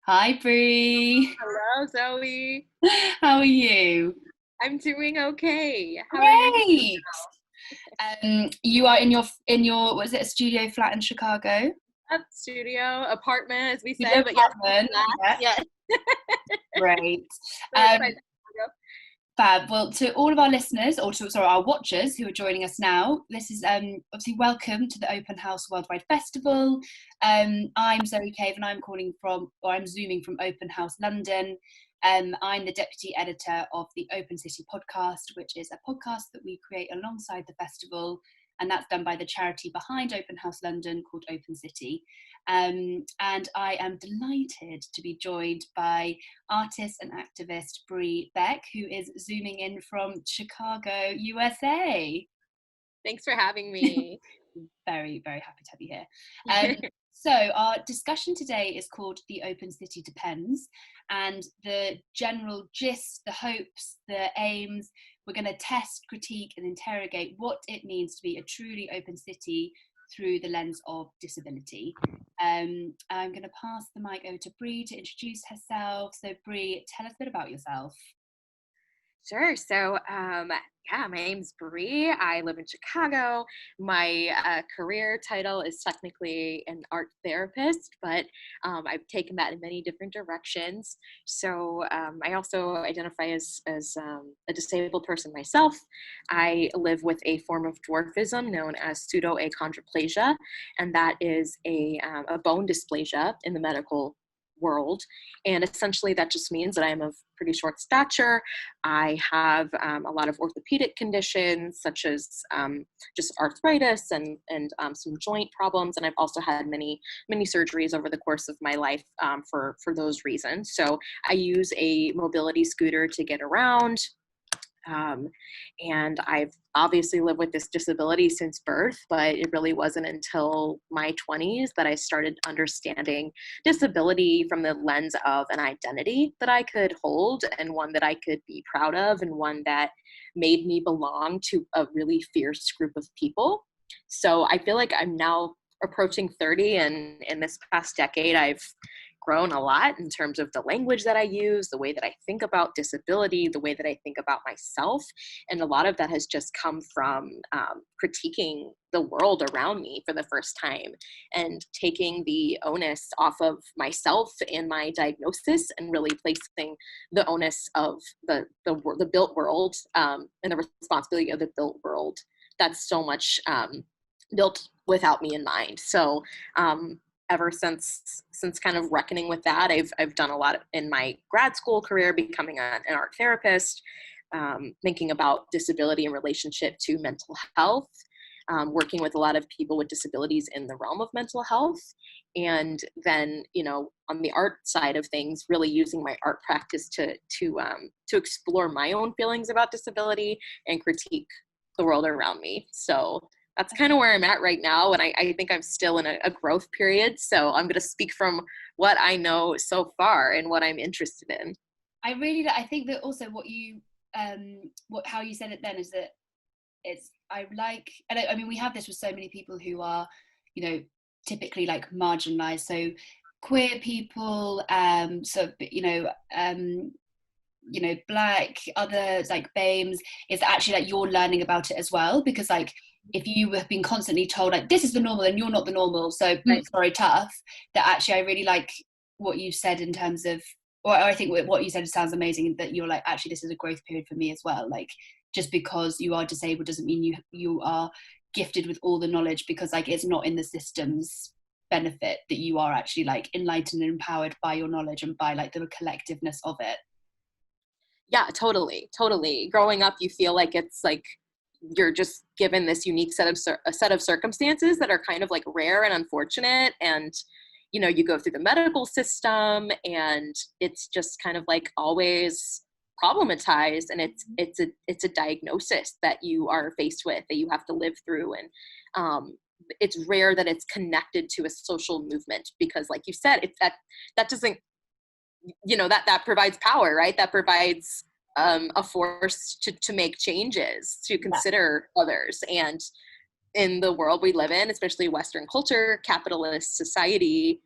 Hi, Bree. Hello, Zoe. How are you? I'm doing okay. How are you doing? Great. You are in your was it a studio flat in Chicago? Up studio, apartment, as we Studio say, but yes, apartment. flat. Yeah. Yes. Great. North Um, side of Chicago. Fab. Well, to all of our listeners, or to sorry, our watchers who are joining us now, this is obviously welcome to the Open House Worldwide Festival. I'm Zoë Cave, and I'm zooming from Open House London. I'm the deputy editor of the Open City podcast, which is a podcast that we create alongside the festival, and that's done by the charity behind Open House London called Open City. And I am delighted to be joined by artist and activist Brianna Beck, who is zooming in from Chicago, USA. Thanks for having me. Very, very happy to have you here. So our discussion today is called The Open City Depends, and the general gist, the hopes, the aims, we're going to test, critique and interrogate what it means to be a truly open city through the lens of disability. I'm going to pass the mic over to Bree to introduce herself. So Bree, tell us a bit about yourself. Sure. So, my name's Bree. I live in Chicago. My career title is technically an art therapist, but I've taken that in many different directions. So, I also identify as a disabled person myself. I live with a form of dwarfism known as pseudoachondroplasia, and that is a bone dysplasia in the medical world. And essentially that just means that I'm of pretty short stature. I have a lot of orthopedic conditions such as just arthritis and some joint problems. And I've also had many surgeries over the course of my life for those reasons. So I use a mobility scooter to get around. And I've obviously lived with this disability since birth, but it really wasn't until my 20s that I started understanding disability from the lens of an identity that I could hold and one that I could be proud of and one that made me belong to a really fierce group of people. So I feel like I'm now approaching 30, and in this past decade, I've grown a lot in terms of the language that I use, the way that I think about disability, the way that I think about myself. And a lot of that has just come from critiquing the world around me for the first time and taking the onus off of myself and my diagnosis and really placing the onus of the built world and the responsibility of the built world that's so much built without me in mind. So ever since kind of reckoning with that, I've done a lot in my grad school career, becoming an art therapist, thinking about disability in relationship to mental health, working with a lot of people with disabilities in the realm of mental health. And then, on the art side of things, really using my art practice to explore my own feelings about disability and critique the world around me. So that's kind of where I'm at right now. And I think I'm still in a growth period. So I'm going to speak from what I know so far and what I'm interested in. I think that also how you said it then is that I mean, we have this with so many people who are, typically like marginalized. So queer people, Black, others like BAMEs, is actually like you're learning about it as well, because like if you have been constantly told like this is the normal and you're not the normal, so sorry, tough, that actually I really like what you said in terms of, or I think what you said sounds amazing, that you're like, actually this is a growth period for me as well. Like just because you are disabled doesn't mean you are gifted with all the knowledge, because like it's not in the system's benefit that you are actually like enlightened and empowered by your knowledge and by like the collectiveness of it. Yeah, totally. Growing up, you feel like it's like you're just given this unique set of circumstances that are kind of like rare and unfortunate. And, you go through the medical system and it's just kind of like always problematized. And it's a diagnosis that you are faced with, that you have to live through. And it's rare that it's connected to a social movement, because like you said, that doesn't, that provides power, right? That provides a force to make changes, to consider others. And in the world we live in, especially Western culture, capitalist society,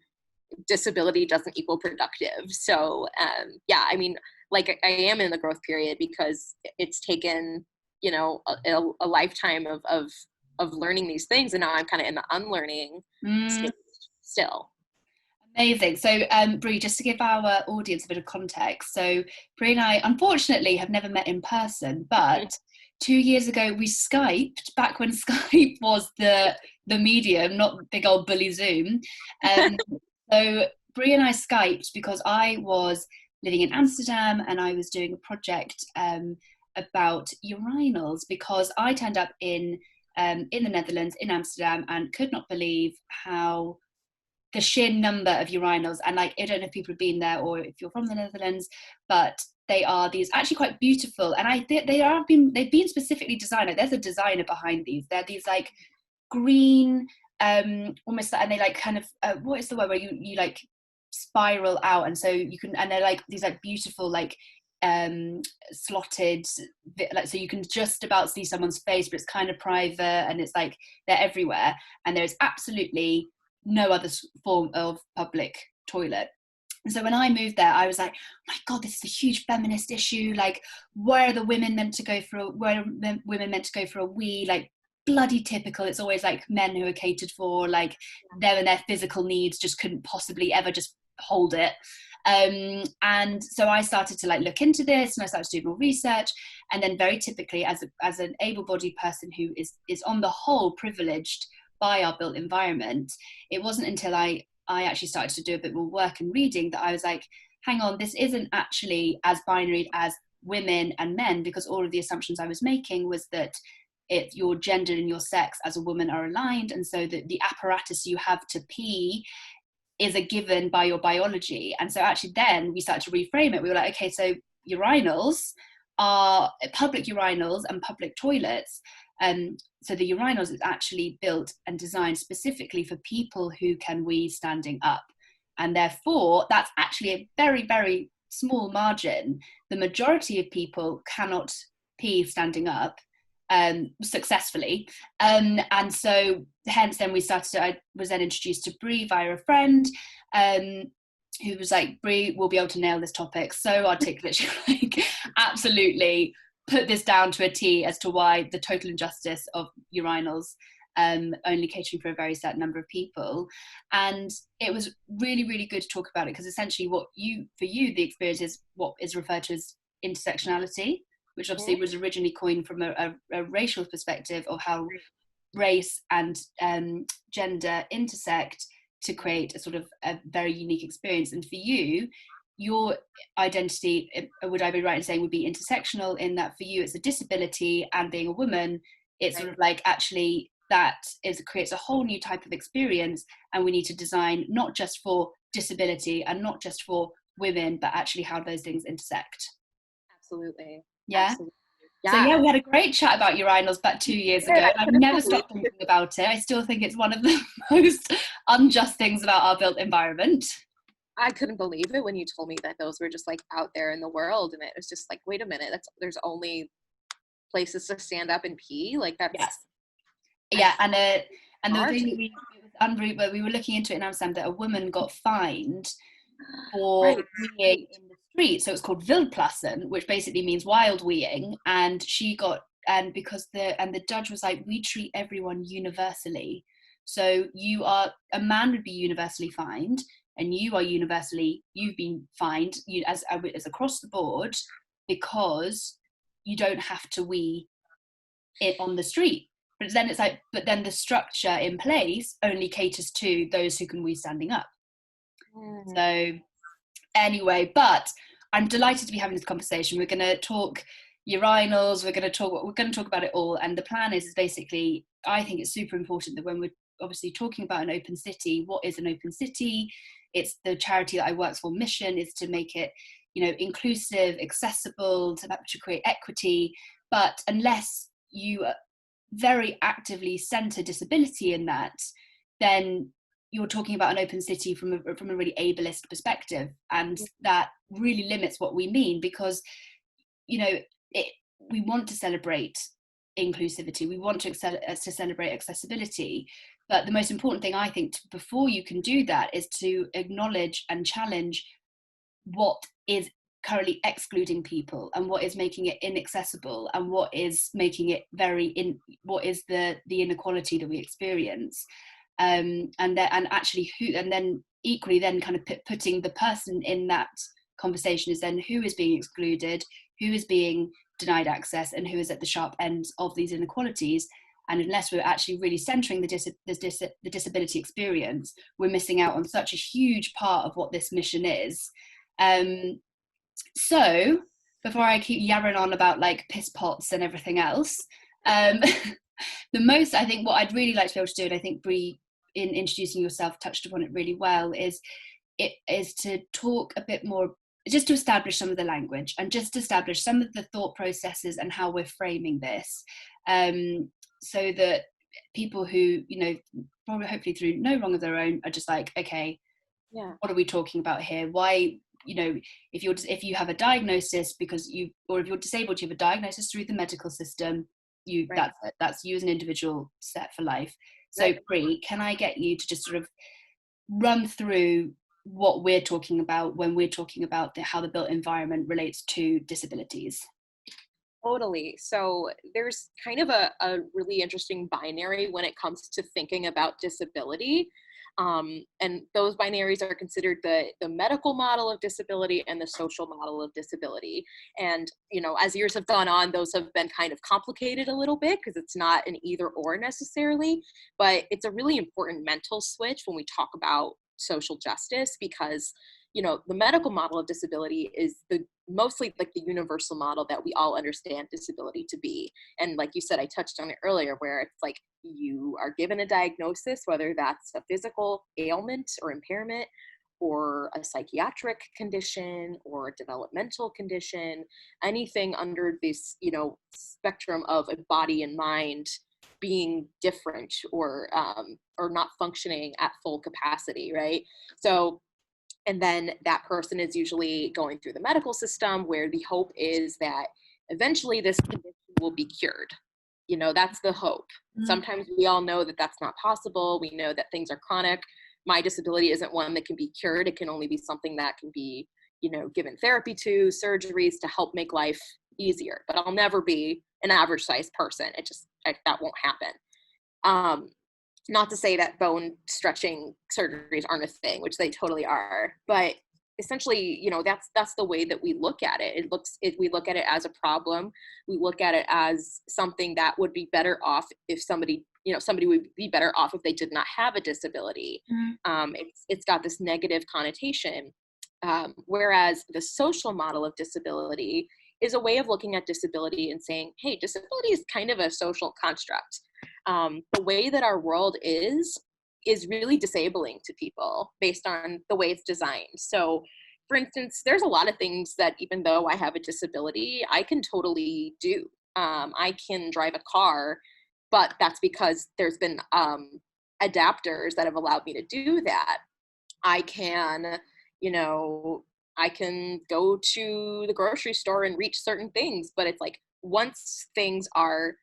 disability doesn't equal productive. So yeah, I mean, like I am in the growth period because it's taken, you know, a lifetime of learning these things, and now I'm kind of in the unlearning stage still. Amazing. So, Brie, just to give our audience a bit of context, so Brie and I, unfortunately, have never met in person, but 2 years ago we Skyped, back when Skype was the medium, not big old bully Zoom. So Brie and I Skyped because I was living in Amsterdam and I was doing a project about urinals, because I turned up in the Netherlands, in Amsterdam, and could not believe how the sheer number of urinals, and like, I don't know if people have been there or if you're from the Netherlands, but they are these actually quite beautiful, and I think they've been specifically designed, like there's a designer behind these. They're these like green, almost, and they like kind of what is the word where you like spiral out, and so you can, and they're like these like beautiful like slotted, like, so you can just about see someone's face, but it's kind of private, and it's like they're everywhere, and there's absolutely no other form of public toilet. And so when I moved there, I was like, oh my God, this is a huge feminist issue. Like, where are the women meant to go for a wee? Like, bloody typical. It's always like men who are catered for, like them and their physical needs just couldn't possibly ever just hold it. And so I started to like look into this, and I started to do more research. And then very typically, as an able-bodied person who is on the whole privileged by our built environment, it wasn't until I actually started to do a bit more work and reading that I was like, hang on, this isn't actually as binary as women and men, because all of the assumptions I was making was that your gender and your sex as a woman are aligned, and so that the apparatus you have to pee is a given by your biology. And so actually then we started to reframe it. We were like, okay, so urinals are public urinals and public toilets. So the urinals is actually built and designed specifically for people who can wee standing up. And therefore, that's actually a very, very small margin. The majority of people cannot pee standing up successfully. And so hence then I was then introduced to Brie via a friend, who was like, Brie will be able to nail this topic so articulate. She like absolutely put this down to a T as to why the total injustice of urinals only catering for a very certain number of people. And it was really, really good to talk about it, because essentially for you the experience is what is referred to as intersectionality, which obviously was originally coined from a racial perspective of how race and gender intersect to create a sort of a very unique experience. And for you, your identity, would I be right in saying, would be intersectional, in that for you it's a disability, and being a woman, it's sort of like actually creates a whole new type of experience, and we need to design not just for disability and not just for women, but actually how those things intersect. Absolutely. Yeah. Absolutely. Yeah. So yeah, we had a great chat about urinals about 2 years ago, and I've never stopped thinking about it. I still think it's one of the most unjust things about our built environment. I couldn't believe it when you told me that those were just like out there in the world, and it was just like, wait a minute, there's only places to stand up and pee, like that's yeah. And the thing but we were looking into it in Amsterdam, that a woman got fined for weeing in the street. So it's called wildplassen, which basically means wild weeing, and she got because the judge was like, we treat everyone universally. So a man would be universally fined, and you've been fined as across the board, because you don't have to wee it on the street. But then it's like, but then the structure in place only caters to those who can wee standing up. So anyway, but I'm delighted to be having this conversation. We're going to talk urinals, we're going to talk about it all, and the plan is basically, I think it's super important that when we're obviously talking about an open city, what is an open city? It's the charity that I work for mission is to make it, inclusive, accessible, to create equity. But unless you very actively center disability in that, then you're talking about an open city from a really ableist perspective, and that really limits what we mean, because we want to celebrate inclusivity, we want to celebrate accessibility, But the most important thing, I think, before you can do that is to acknowledge and challenge what is currently excluding people, and what is making it inaccessible, and what is making it what is the inequality that we experience, and actually who, and then equally then kind of putting the person in that conversation is then who is being excluded, who is being denied access, and who is at the sharp ends of these inequalities. And unless we're actually really centering the disability experience, we're missing out on such a huge part of what this mission is. So before I keep yammering on about like piss pots and everything else, the most, I think, what I'd really like to be able to do, and I think Brie, in introducing yourself, touched upon it really well, is to talk a bit more, just to establish some of the language and just establish some of the thought processes and how we're framing this, so that people who, you know, probably hopefully through no wrong of their own, are just like, okay, yeah, what are we talking about here? Why, you know, if you have a diagnosis or if you're disabled, you have a diagnosis through the medical system, right. That's you as an individual set for life. So right. Brie, can I get you to just sort of run through what we're talking about when we're talking about how the built environment relates to disabilities? Totally. So there's kind of a really interesting binary when it comes to thinking about disability. And those binaries are considered the medical model of disability and the social model of disability. And, you know, as years have gone on, those have been kind of complicated a little bit because it's not an either or necessarily, but it's a really important mental switch when we talk about social justice, because, you know, the medical model of disability is mostly like the universal model that we all understand disability to be. And like you said, I touched on it earlier, where it's like you are given a diagnosis, whether that's a physical ailment or impairment, or a psychiatric condition or a developmental condition, anything under this, you know, spectrum of a body and mind being different or not functioning at full capacity, right? So, and then that person is usually going through the medical system, where the hope is that eventually this condition will be cured. You know, that's the hope. Mm-hmm. Sometimes we all know that that's not possible. We know that things are chronic. My disability isn't one that can be cured. It can only be something that can be, you know, given therapy to, surgeries to help make life easier. But I'll never be an average sized person. That won't happen. Not to say that bone stretching surgeries aren't a thing, which they totally are, but essentially, you know, that's the way that we look at it. We look at it as a problem. We look at it as something that would be better off if somebody would be better off if they did not have a disability. Mm-hmm. It's got this negative connotation. Whereas the social model of disability is a way of looking at disability and saying, hey, disability is kind of a social construct. The way that our world is really disabling to people based on the way it's designed. So, for instance, there's a lot of things that even though I have a disability, I can totally do. I can drive a car, but that's because there's been adapters that have allowed me to do that. I can, you know, I can go to the grocery store and reach certain things, but it's like once things are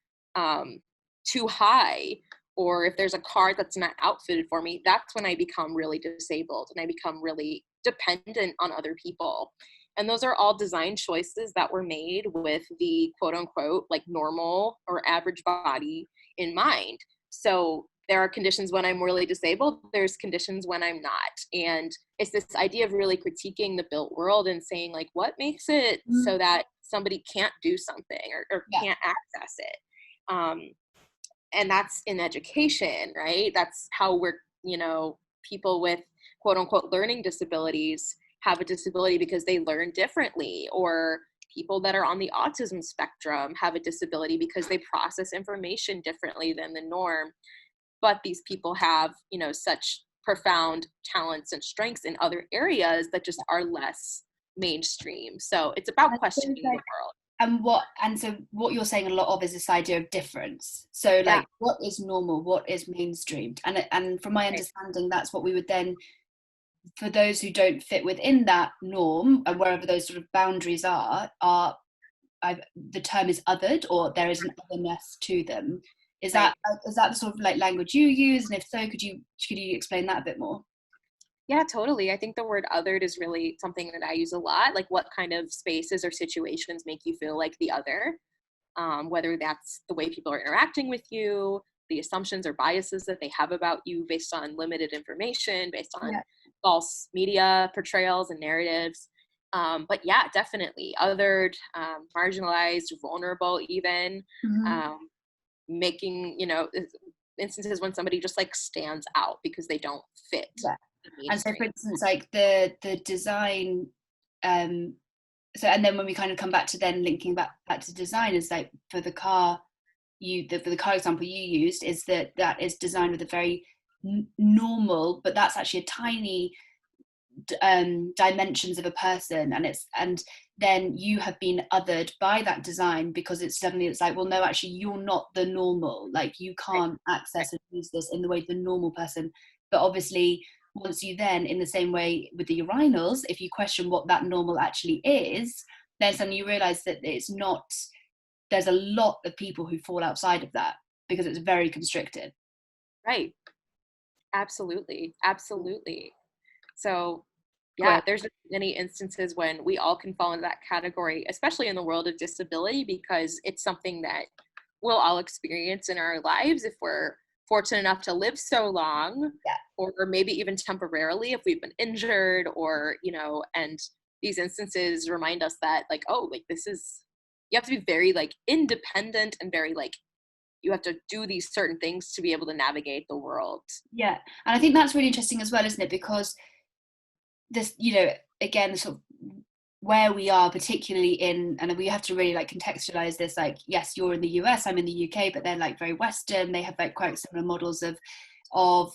too high, or if there's a car that's not outfitted for me, that's when I become really disabled and I become really dependent on other people. And those are all design choices that were made with the quote unquote like normal or average body in mind. So there are conditions when I'm really disabled, there's conditions when I'm not. And it's this idea of really critiquing the built world and saying like, what makes it so that somebody can't do something or can't access it? And that's in education, right? That's how we're, you know, people with quote unquote learning disabilities have a disability because they learn differently, or people that are on the autism spectrum have a disability because they process information differently than the norm. But these people have, you know, such profound talents and strengths in other areas that just are less mainstream. So it's about questioning the world. And so what you're saying a lot of is this idea of difference. So like, what is normal? What is mainstreamed? And from my understanding, that's what we would then, for those who don't fit within that norm, and wherever those sort of boundaries are the term is othered, or there is an otherness to them. Is Right. that the sort of like language you use? And if so, could you explain that a bit more? Yeah, totally. I think the word othered is really something that I use a lot. Like, what kind of spaces or situations make you feel like the other? Whether that's the way people are interacting with you, the assumptions or biases that they have about you based on limited information, based on Yeah. false media portrayals and narratives. But yeah, definitely othered, marginalized, vulnerable, even Mm-hmm. um, making, instances when somebody just like stands out because they don't fit Yeah. the And so, for mainstream. instance, like the design, so and then when we kind of come back to then linking back to design, is like for the car for the car example you used, is that is designed with a very normal, but that's actually a tiny dimensions of a person, and then you have been othered by that design because it's like, well, no, actually you're not the normal, like you Right. can't Right. access and use this in the way the normal person. But obviously once you then, in the same way with the urinals, if you question what that normal actually is, then suddenly you realize that it's not, there's a lot of people who fall outside of that because it's very constricted. Right. Absolutely. Absolutely. So yeah, Great. there's many instances when we all can fall into that category, especially in the world of disability, because it's something that we'll all experience in our lives if we're fortunate enough to live so long, Yeah. or maybe even temporarily if we've been injured, or, and these instances remind us that, like, oh, like, this is, you have to be very like independent and very like, you have to do these certain things to be able to navigate the world. Yeah, and I think that's really interesting as well, isn't it? Because this, again, sort of where we are, particularly in, and we have to really like contextualize this, like, yes, you're in the US, I'm in the UK, but they're like very Western. They have like quite similar models of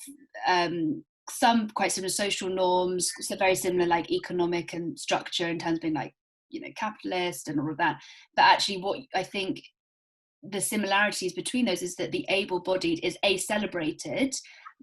some quite similar social norms, so very similar like economic and structure in terms of being like, capitalist and all of that. But actually what I think the similarities between those is that the able-bodied is celebrated,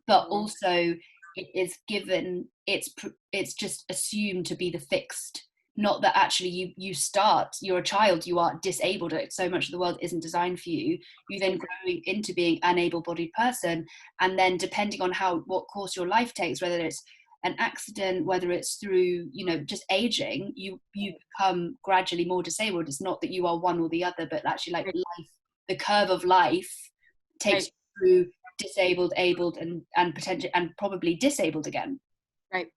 but Mhm. also it is given, it's just assumed to be the fixed, not that actually you're a child, you are disabled, so much of the world isn't designed for you. You then grow into being an able-bodied person, and then depending on what course your life takes, whether it's an accident, whether it's through just aging, you become gradually more disabled. It's not that you are one or the other, but actually like Right. life, the curve of life takes Right. you through disabled, abled, and potentially and probably disabled again. Right.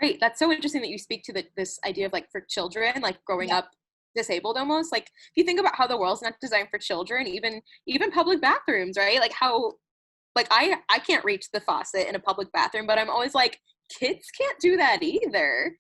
Right. That's so interesting that you speak to this idea of like for children, like growing Yeah, up disabled almost. Like if you think about how the world's not designed for children, even public bathrooms, right? Like how, like I can't reach the faucet in a public bathroom, but I'm always like, kids can't do that either.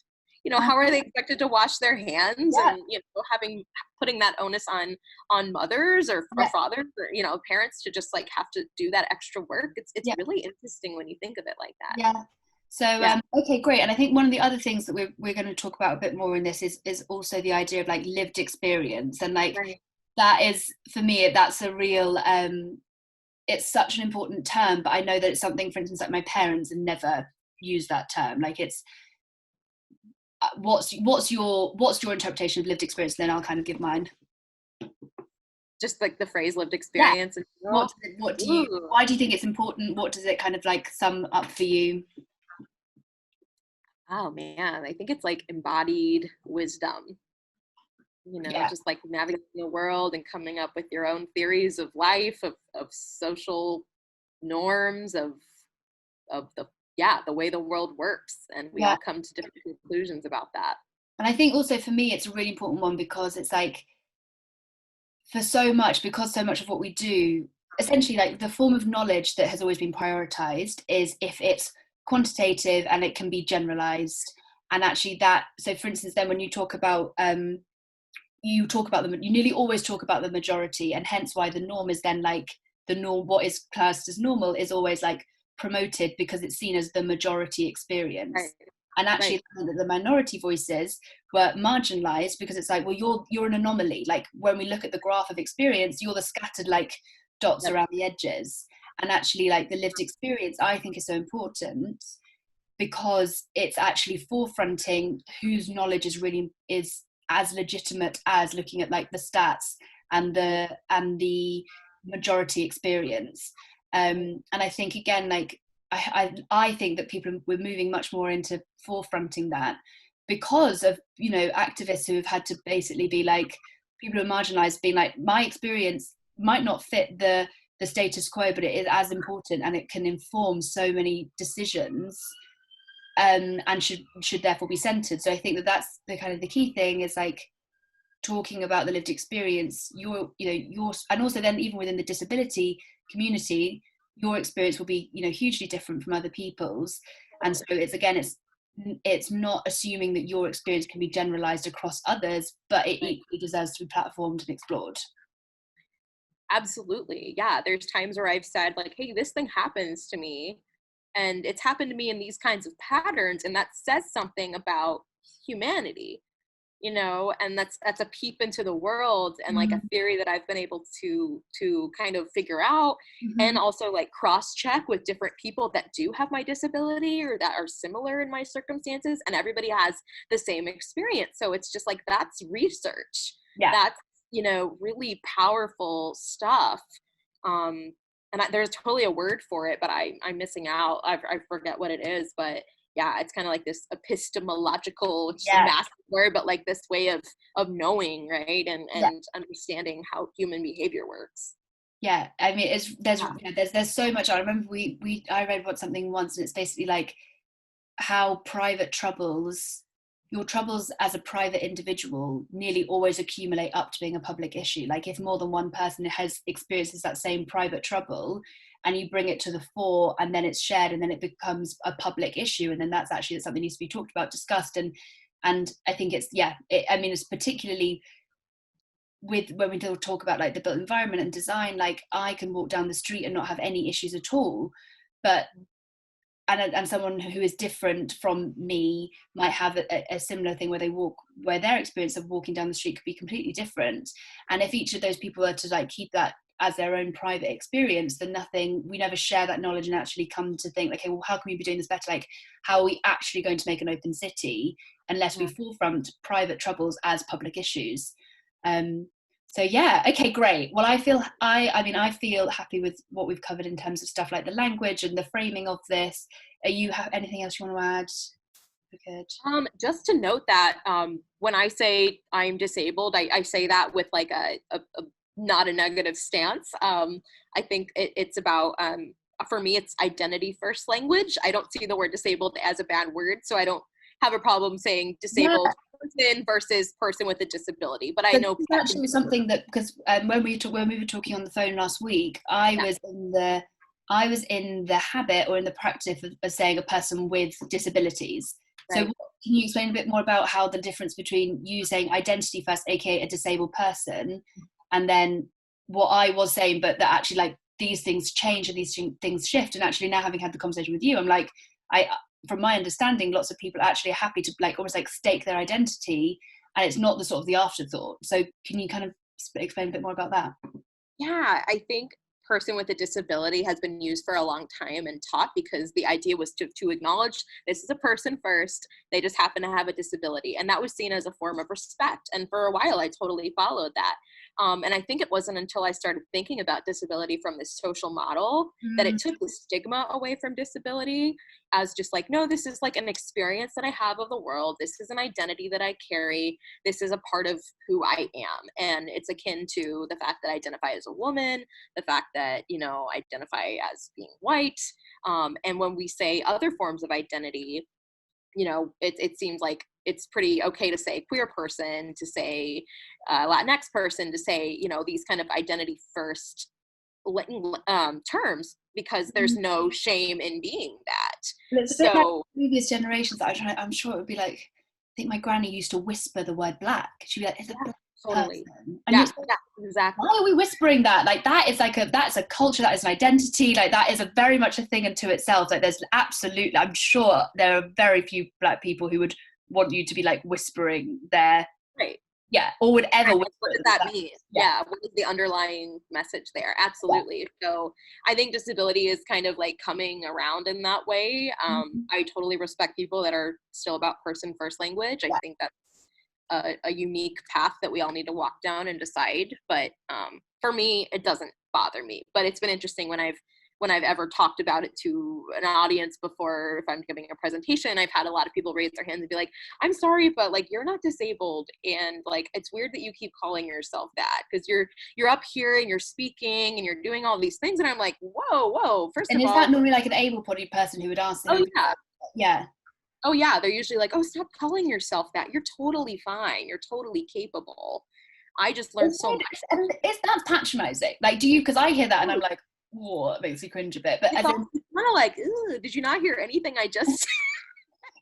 uh, How are they expected to wash their hands, yeah, and putting that onus on mothers or yeah, fathers, or parents, to just like have to do that extra work. It's yeah, really interesting when you think of it like that. yeah. So Yeah. okay, great. And I think one of the other things that we're going to talk about a bit more in this is also the idea of like lived experience, and like Right. that is, for me, that's a real it's such an important term, but I know that it's something, for instance, like my parents never use that term. Like it's what's your interpretation of lived experience, and then I'll kind of give mine. Just like the phrase lived Yeah. experience in general. Ooh. Why do you think it's important? What does it kind of like sum up for you? Oh man, I think it's like embodied wisdom, Yeah, just like navigating the world and coming up with your own theories of life, of social norms, of the way the world works. And we yeah. all come to different conclusions about that. And I think also for me, it's a really important one because it's like, because so much of what we do, essentially, like the form of knowledge that has always been prioritized is if it's quantitative and it can be generalized. And actually that, so for instance, then when you talk about you nearly always talk about the majority, and hence why the norm is then like the norm, what is classed as normal is always like promoted because it's seen as the majority Right. experience. And Right. actually the minority voices were marginalized because it's like, well, you're an anomaly. Like when we look at the graph of experience, you're the scattered like dots Yep. around the edges. And actually like the lived experience, I think, is so important because it's actually forefronting whose knowledge is as legitimate as looking at like the stats and the majority experience. And I think, again, like I think that we're moving much more into forefronting that, because of, you know, activists who have had to basically be like, people who are marginalized being like, my experience might not fit the status quo, but it is as important and it can inform so many decisions, and should therefore be centered. So I think that that's the kind of the key thing, is like talking about the lived experience, your, you know, your, and also then even within the disability community, your experience will be, you know, hugely different from other people's. And so it's, again, it's not assuming that your experience can be generalized across others, but it equally deserves to be platformed and explored. Absolutely. Yeah. There's times where I've said, like, hey, this thing happens to me, and it's happened to me in these kinds of patterns, and that says something about humanity, you know, and that's a peep into the world, and like a theory that I've been able to kind of figure out, and also like cross check with different people that do have my disability or that are similar in my circumstances, and everybody has the same experience. So it's just like, that's research. Yeah. That's, you know, really powerful stuff. And there's totally a word for it, but I'm missing out. I forget what it is, but yeah, it's kind of like this epistemological, which is a massive word, but like this way of knowing, right? And understanding how human behavior works. Yeah, I mean, there's so much. I remember I read something once, and it's basically like how your troubles as a private individual nearly always accumulate up to being a public issue. Like, if more than one person experiences that same private trouble, and you bring it to the fore, and then it's shared, and then it becomes a public issue, and then that's something that needs to be talked about, discussed, and I think it's it's particularly with when we talk about like the built environment and design. Like, I can walk down the street and not have any issues at all, but and someone who is different from me might have a similar thing where their experience of walking down the street could be completely different. And if each of those people are to like keep that as their own private experience, then we never share that knowledge and actually come to think, okay, well, how can we be doing this better? Like, how are we actually going to make an open city unless we forefront private troubles as public issues? So yeah, okay, great. Well, I feel happy with what we've covered in terms of stuff like the language and the framing of this. You have anything else you want to add? Good. Just to note that when I say I'm disabled, I say that with like a not a negative stance. I think it's about, for me, it's identity first language. I don't see the word disabled as a bad word, so I don't have a problem saying disabled person versus person with a disability. But I know that's actually something that, because when we were talking on the phone last week, I was in the habit or in the practice of saying a person with disabilities. Right. So can you explain a bit more about how the difference between you saying identity first, aka a disabled person, and then what I was saying, but that actually like these things change and these things shift, and actually now having had the conversation with you, I'm like, from my understanding, lots of people are actually happy to like almost like stake their identity, and it's not the sort of the afterthought. So can you kind of explain a bit more about that? Yeah, I think person with a disability has been used for a long time and taught because the idea was to acknowledge this is a person first, they just happen to have a disability, and that was seen as a form of respect. And for a while I totally followed that, and I think it wasn't until I started thinking about disability from this social model that it took the stigma away from disability as just like, no, this is like an experience that I have of the world, this is an identity that I carry, this is a part of who I am. And it's akin to the fact that I identify as a woman, the fact that, you know, identify as being white. And when we say other forms of identity, you know, it seems like it's pretty okay to say queer person, to say Latinx person, to say, you know, these kind of identity first terms, because there's no shame in being that. It's a bit like previous generations. I'm sure it would be like, I think my granny used to whisper the word black. She'd be like, it's a black totally person. And exactly. Why are we whispering that? Like, that is like that's a culture, that is an identity, like that is a very much a thing unto itself. Like, there's absolutely, I'm sure there are very few black people who would want you to be like whispering their or would ever whisper. What does that mean? Yeah, what is the underlying message there? Absolutely. So I think disability is kind of like coming around in that way. I totally respect people that are still about person first language. I think that's a unique path that we all need to walk down and decide. But for me, it doesn't bother me. But it's been interesting when I've ever talked about it to an audience before, if I'm giving a presentation, I've had a lot of people raise their hands and be like, I'm sorry, but like, you're not disabled. And like, it's weird that you keep calling yourself that, because you're up here and you're speaking and you're doing all these things. And I'm like, whoa, first And of is all. that normally like an able-bodied person who would ask? Oh yeah. Yeah. Oh yeah. They're usually like, oh, stop calling yourself that. You're totally fine. You're totally capable. I just learned so much. And that's patronizing. Like, do you, because I hear that and I'm like, whoa, it makes me cringe a bit. But it's as in, kind of like, did you not hear anything I just said?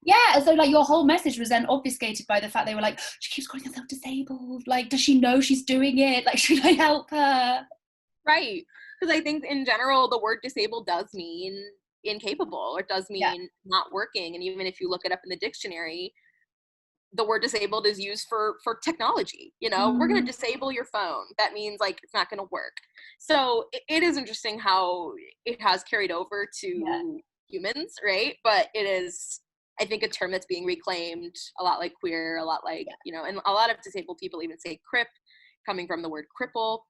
yeah, as though like your whole message was then obfuscated by the fact they were like, she keeps calling herself disabled. Like, does she know she's doing it? Like, should I help her? Right. Because I think in general, the word disabled does mean incapable, or it does mean not working. And even if you look it up in the dictionary, the word disabled is used for technology. You know, we're going to disable your phone. That means like it's not going to work. So it is interesting how it has carried over to humans, right? But it is, I think, a term that's being reclaimed a lot like queer, a lot like, you know, and a lot of disabled people even say crip, coming from the word cripple.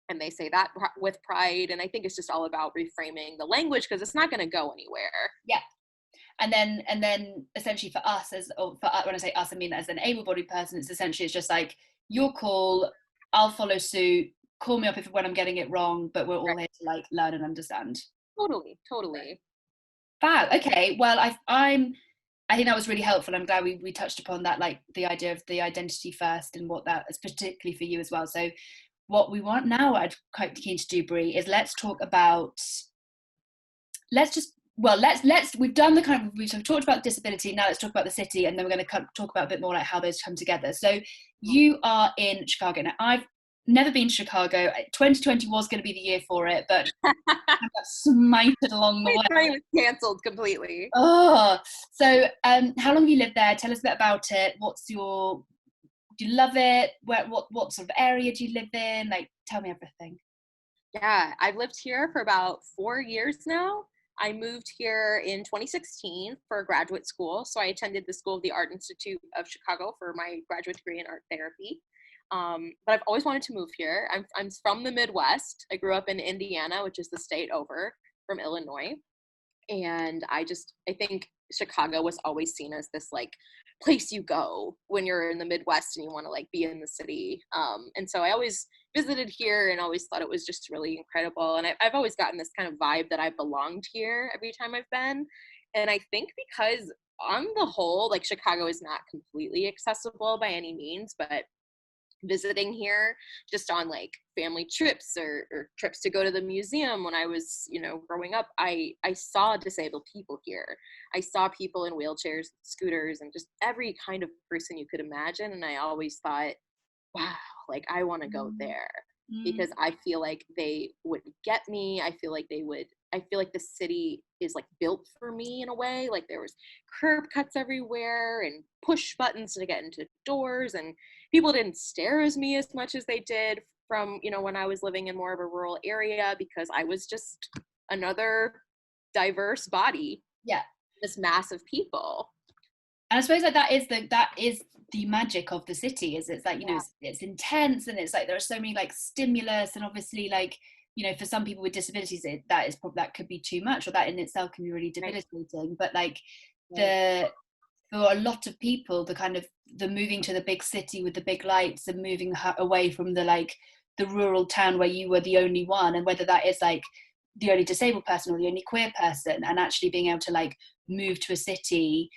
And they say that with pride. And I think it's just all about reframing the language, because it's not going to go anywhere. Yeah. And then essentially for us, when I say us, I mean as an able-bodied person, it's essentially, it's just like, your call, I'll follow suit, call me up when I'm getting it wrong, but we're all here to like learn and understand. Totally. Fab. Okay. Well, I think that was really helpful. I'm glad we touched upon that, like the idea of the identity first and what that is, particularly for you as well. So what we want now, I'd quite keen to do, Brie, is let's talk about, we've done the kind of, we've talked about disability, now let's talk about the city, and then we're going to talk about a bit more like how those come together. So you are in Chicago. Now, I've never been to Chicago. 2020 was going to be the year for it, but I got smited along the way. It was cancelled completely. Oh, so how long have you lived there? Tell us a bit about it. Do you love it? What sort of area do you live in? Like, tell me everything. Yeah, I've lived here for about 4 years now. I moved here in 2016 for graduate school. So I attended the School of the Art Institute of Chicago for my graduate degree in art therapy. But I've always wanted to move here. I'm from the Midwest. I grew up in Indiana, which is the state over from Illinois. And I think Chicago was always seen as this like place you go when you're in the Midwest and you want to like be in the city. And so I always visited here and always thought it was just really incredible. And I've always gotten this kind of vibe that I belonged here every time I've been. And I think because on the whole, like Chicago is not completely accessible by any means, but visiting here just on like family trips or trips to go to the museum when I was, you know, growing up, I saw disabled people here. I saw people in wheelchairs, scooters, and just every kind of person you could imagine. And I always thought, wow, like I want to go there because I feel like they would get me. I feel like the city is like built for me in a way. Like there was curb cuts everywhere and push buttons to get into doors, and people didn't stare at me as much as they did from, you know, when I was living in more of a rural area, because I was just another diverse body. Yeah. This mass of people. And I suppose like that is the magic of the city, is it's like, you know, it's intense, and it's like there are so many like stimulus, and obviously like, you know, for some people with disabilities that could be too much, or that in itself can be really debilitating. But like for a lot of people, the kind of the moving to the big city with the big lights and moving away from the rural town where you were the only one, and whether that is like the only disabled person or the only queer person, and actually being able to like move to a city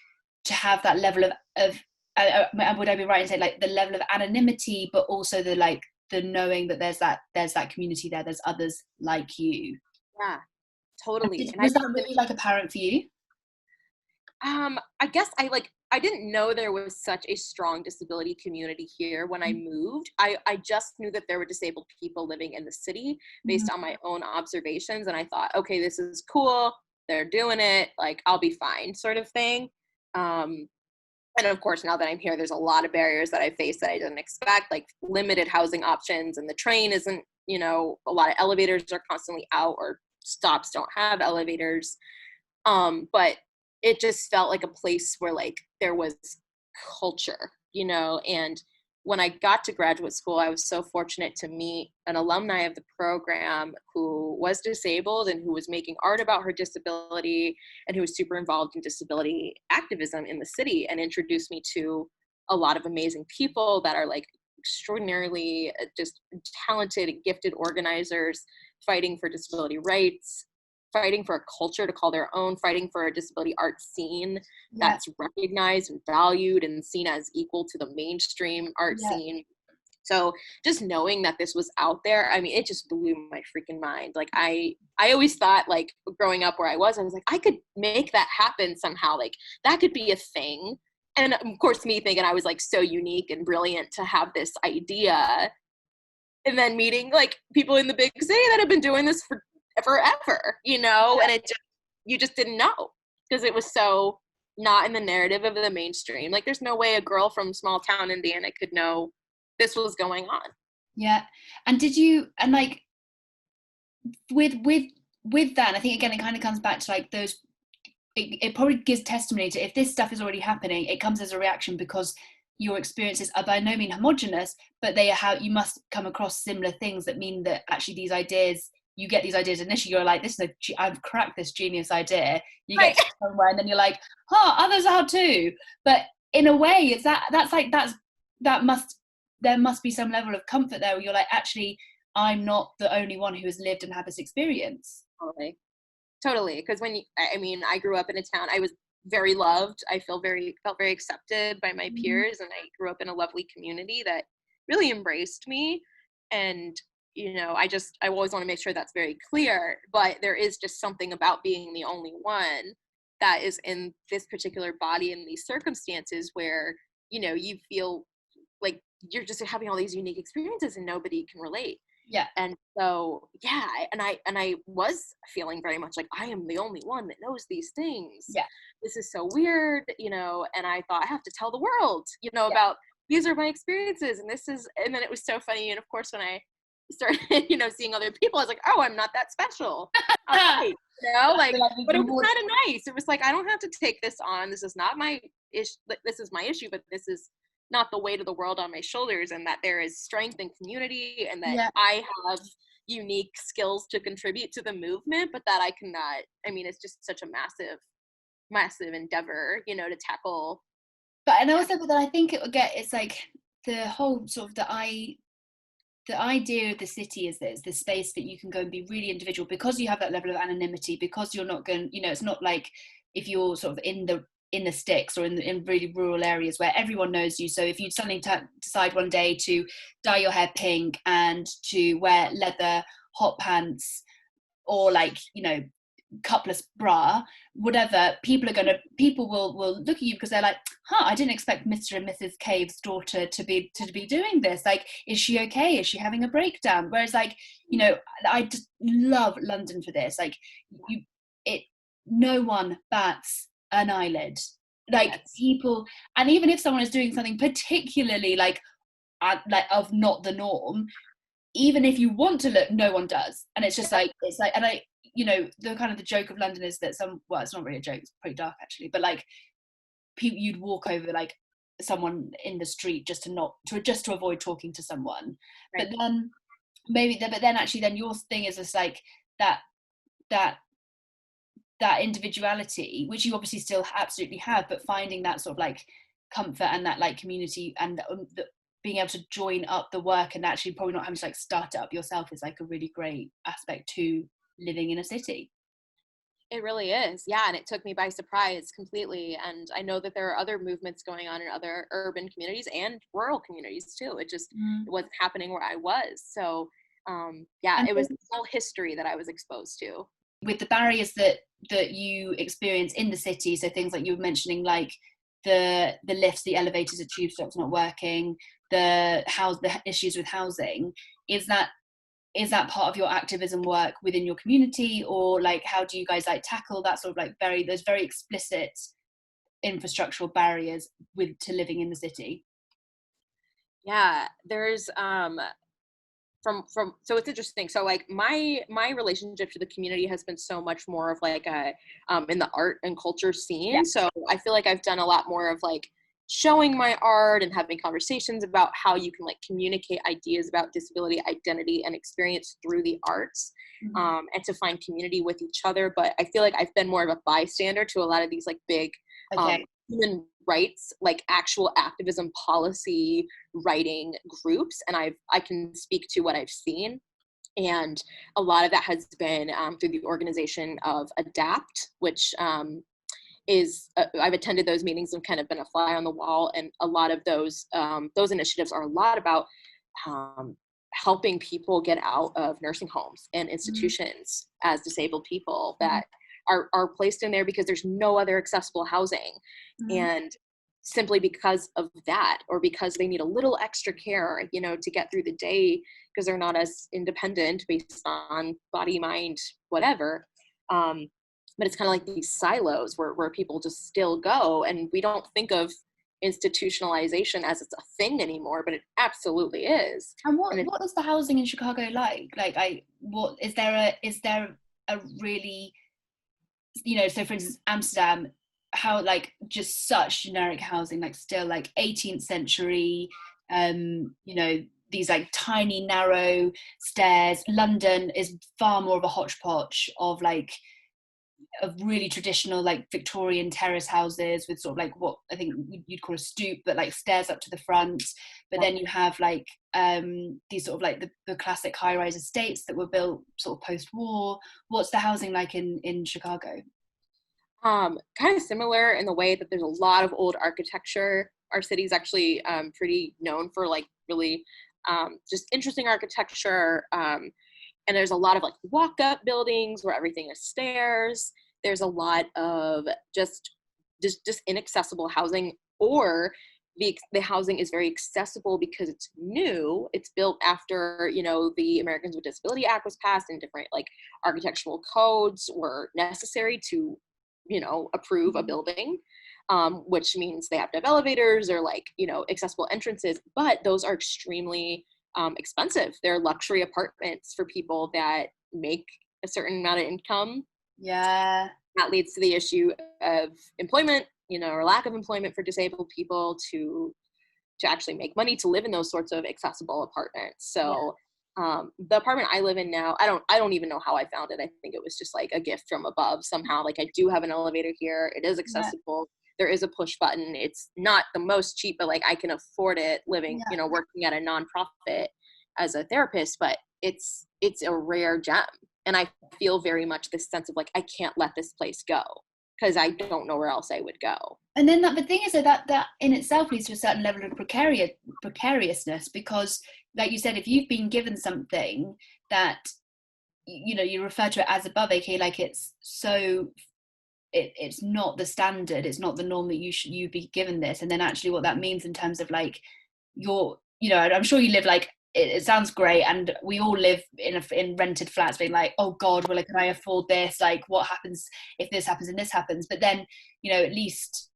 to have that level of would I be right in saying like the level of anonymity, but also the knowing that there's that community there's others like you. Yeah, totally. And was that really like apparent for you? I guess I didn't know there was such a strong disability community here when I moved. I just knew that there were disabled people living in the city based on my own observations. And I thought, okay, this is cool. They're doing it. Like, I'll be fine, sort of thing. And of course, now that I'm here, there's a lot of barriers that I face that I didn't expect, like limited housing options, and the train isn't, you know, a lot of elevators are constantly out, or stops don't have elevators. But it just felt like a place where like there was culture, you know, and when I got to graduate school, I was so fortunate to meet an alumni of the program who was disabled and who was making art about her disability and who was super involved in disability activism in the city, and introduced me to a lot of amazing people that are like extraordinarily just talented and gifted organizers fighting for disability rights, fighting for a culture to call their own, fighting for a disability art scene that's recognized and valued and seen as equal to the mainstream art scene. So just knowing that this was out there, I mean, it just blew my freaking mind. Like I always thought, like growing up where I was like, I could make that happen somehow. Like that could be a thing. And of course me thinking I was like so unique and brilliant to have this idea, and then meeting like people in the big city that have been doing this for forever, you know, and you just didn't know because it was so not in the narrative of the mainstream. Like there's no way a girl from small town Indiana could know this was going on. Yeah. And did you, and like with that, and I think again it kind of comes back to like those, it probably gives testimony to if this stuff is already happening, it comes as a reaction because your experiences are by no means homogenous, but they are how you must come across similar things that mean that actually these ideas, you get these ideas initially, you're like, I've cracked this genius idea. You get to somewhere and then you're like, others are too. But in a way, it's there must be some level of comfort there where you're like, actually, I'm not the only one who has lived and had this experience. Totally. Because I grew up in a town, I was very loved. I felt very accepted by my peers, and I grew up in a lovely community that really embraced me. And you know, I always want to make sure that's very clear, but there is just something about being the only one that is in this particular body in these circumstances where, you know, you feel like you're just having all these unique experiences and nobody can relate. Yeah. And so, yeah, and I was feeling very much like I am the only one that knows these things. Yeah. This is so weird, you know, and I thought I have to tell the world, you know, about these are my experiences and then it was so funny. And of course, when I started, you know, seeing other people, I was like, oh, I'm not that special. Right. You know, like, but it was kind of nice. It was like, I don't have to take this on. This is not my issue. This is my issue, but this is not the weight of the world on my shoulders, and that there is strength and community, and that I have unique skills to contribute to the movement, but that I cannot, I mean, it's just such a massive endeavor, you know, to tackle. But, and also, but then I think it's like the whole sort of the idea of the city is that it's the space that you can go and be really individual because you have that level of anonymity, because you're not going, you know, it's not like if you're sort of in the sticks or in really rural areas where everyone knows you. So if you suddenly decide one day to dye your hair pink and to wear leather hot pants or like, you know, cupless bra, whatever, people will look at you because they're like, I didn't expect Mr. and Mrs. Cave's daughter to be doing this. Like, is she okay? Is she having a breakdown? Whereas, like, you know, I just love London for this. Like, no one bats an eyelid. Like people, and even if someone is doing something particularly like of not the norm, even if you want to look, no one does. And it's just like, and I, you know, the kind of the joke of London is that it's not really a joke, it's pretty dark actually, but like people, you'd walk over like someone in the street just to avoid talking to someone. Right. But then actually then your thing is just like that individuality, which you obviously still absolutely have, but finding that sort of like comfort and that like community and being able to join up the work and actually probably not having to like start it up yourself is like a really great aspect to living in a city. It really is. Yeah. And it took me by surprise completely. And I know that there are other movements going on in other urban communities and rural communities too. It just it wasn't happening where I was. So yeah, it was all history that I was exposed to. With the barriers that you experience in the city, so things like you were mentioning, like the lifts, the elevators at tube stops not working, the issues with housing, is that part of your activism work within your community, or like how do you guys like tackle that sort of like those very explicit infrastructural barriers to living in the city? Yeah, there's so it's interesting. So like my relationship to the community has been so much more of like a in the art and culture scene. Yeah. So I feel like I've done a lot more of like showing my art and having conversations about how you can like communicate ideas about disability, identity, and experience through the arts, and to find community with each other. But I feel like I've been more of a bystander to a lot of these like big human rights, like actual activism policy writing groups, and I can speak to what I've seen. And a lot of that has been through the organization of ADAPT, which is I've attended those meetings and kind of been a fly on the wall. And a lot of those initiatives are a lot about helping people get out of nursing homes and institutions as disabled people that are placed in there because there's no other accessible housing. And simply because of that, or because they need a little extra care, you know, to get through the day because they're not as independent based on body, mind, whatever. But it's kind of like these silos where people just still go, and we don't think of institutionalization as it's a thing anymore, but it absolutely is. And what is the housing in Chicago like? Like, what is there a really, you know, so for instance, Amsterdam, how like just such generic housing, like still like 18th century, you know, these like tiny narrow stairs. London is far more of a hodgepodge of really traditional like Victorian terrace houses with sort of like what I think you'd call a stoop, but like stairs up to the front. But then you have like these sort of like the classic high-rise estates that were built sort of post-war. What's the housing like in Chicago? Kind of similar in the way that there's a lot of old architecture. Our city's actually pretty known for like really just interesting architecture. And there's a lot of like walk-up buildings where everything is stairs. There's a lot of just inaccessible housing, or the housing is very accessible because it's new. It's built after, you know, the Americans with Disability Act was passed, and different like architectural codes were necessary to, you know, approve a building, which means they have to have elevators or like, you know, accessible entrances, but those are extremely expensive. They're luxury apartments for people that make a certain amount of income. Yeah. That leads to the issue of employment, you know, or lack of employment for disabled people to actually make money to live in those sorts of accessible apartments. So the apartment I live in now, I don't even know how I found it. I think it was just like a gift from above somehow. Like I do have an elevator here. It is accessible. There is a push button. It's not the most cheap, but like I can afford it living, you know, working at a nonprofit as a therapist, but it's a rare gem. And I feel very much this sense of like, I can't let this place go because I don't know where else I would go. And then the thing is that in itself leads to a certain level of precariousness, because like you said, if you've been given something that, you know, you refer to it as above, aka like it's so it's not the standard, it's not the norm that you be given this. And then actually what that means in terms of like your, you know, I'm sure you live like, it sounds great, and we all live in rented flats being like, oh god, well, like, can I afford this, like what happens if this happens and this happens? But then, you know, at least,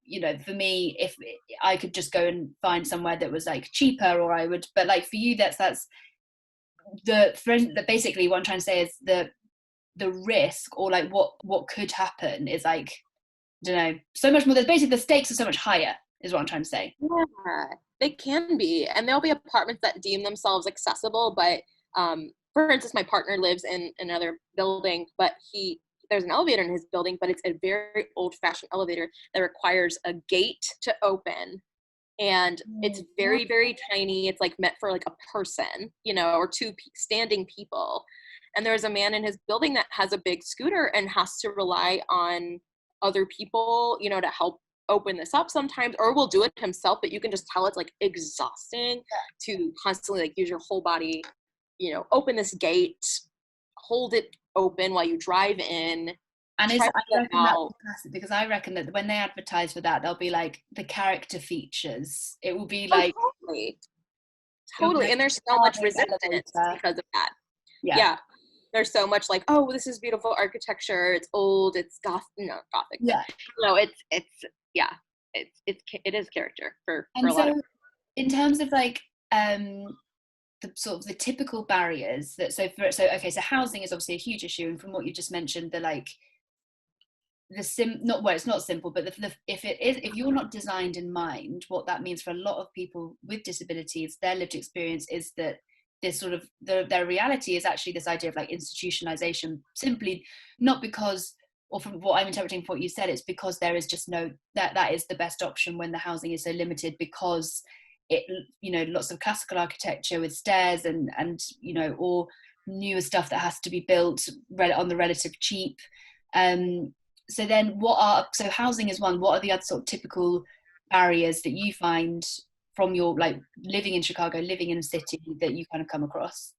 you know, for me, if I could just go and find somewhere that was like cheaper, or I would, but like for you, that's basically what I'm trying to say is the risk, or like what could happen is like, I don't know, so much more. There's basically the stakes are so much higher, is what I'm trying to say. Yeah, they can be. And there'll be apartments that deem themselves accessible, but for instance, my partner lives in another building, but there's an elevator in his building, but it's a very old-fashioned elevator that requires a gate to open. And it's very, very tiny. It's like meant for like a person, you know, or two standing people. And there's a man in his building that has a big scooter and has to rely on other people, you know, to help open this up sometimes, or will do it himself, but you can just tell it's like exhausting to constantly like use your whole body, you know, open this gate, hold it open while you drive in. And I reckon that's fantastic, because I reckon that when they advertise for that, they'll be like the character features. It will be like totally. And there's so much resistance because of that. Yeah. There's so much like, oh, this is beautiful architecture. It's old. It's gothic. Yeah. No, it is character for a lot of. In terms of like the sort of the typical barriers that so housing is obviously a huge issue, and from what you just mentioned, the like not, well, it's not simple, but if you're not designed in mind, what that means for a lot of people with disabilities, their lived experience is that this sort of their reality is actually this idea of like institutionalization, simply not because, or from what I'm interpreting from what you said, it's because there is just no, that is the best option when the housing is so limited, because it, you know, lots of classical architecture with stairs and you know, or newer stuff that has to be built on the relative cheap. So then so housing is one, what are the other sort of typical barriers that you find from your, like, living in Chicago, living in a city, that you kind of come across?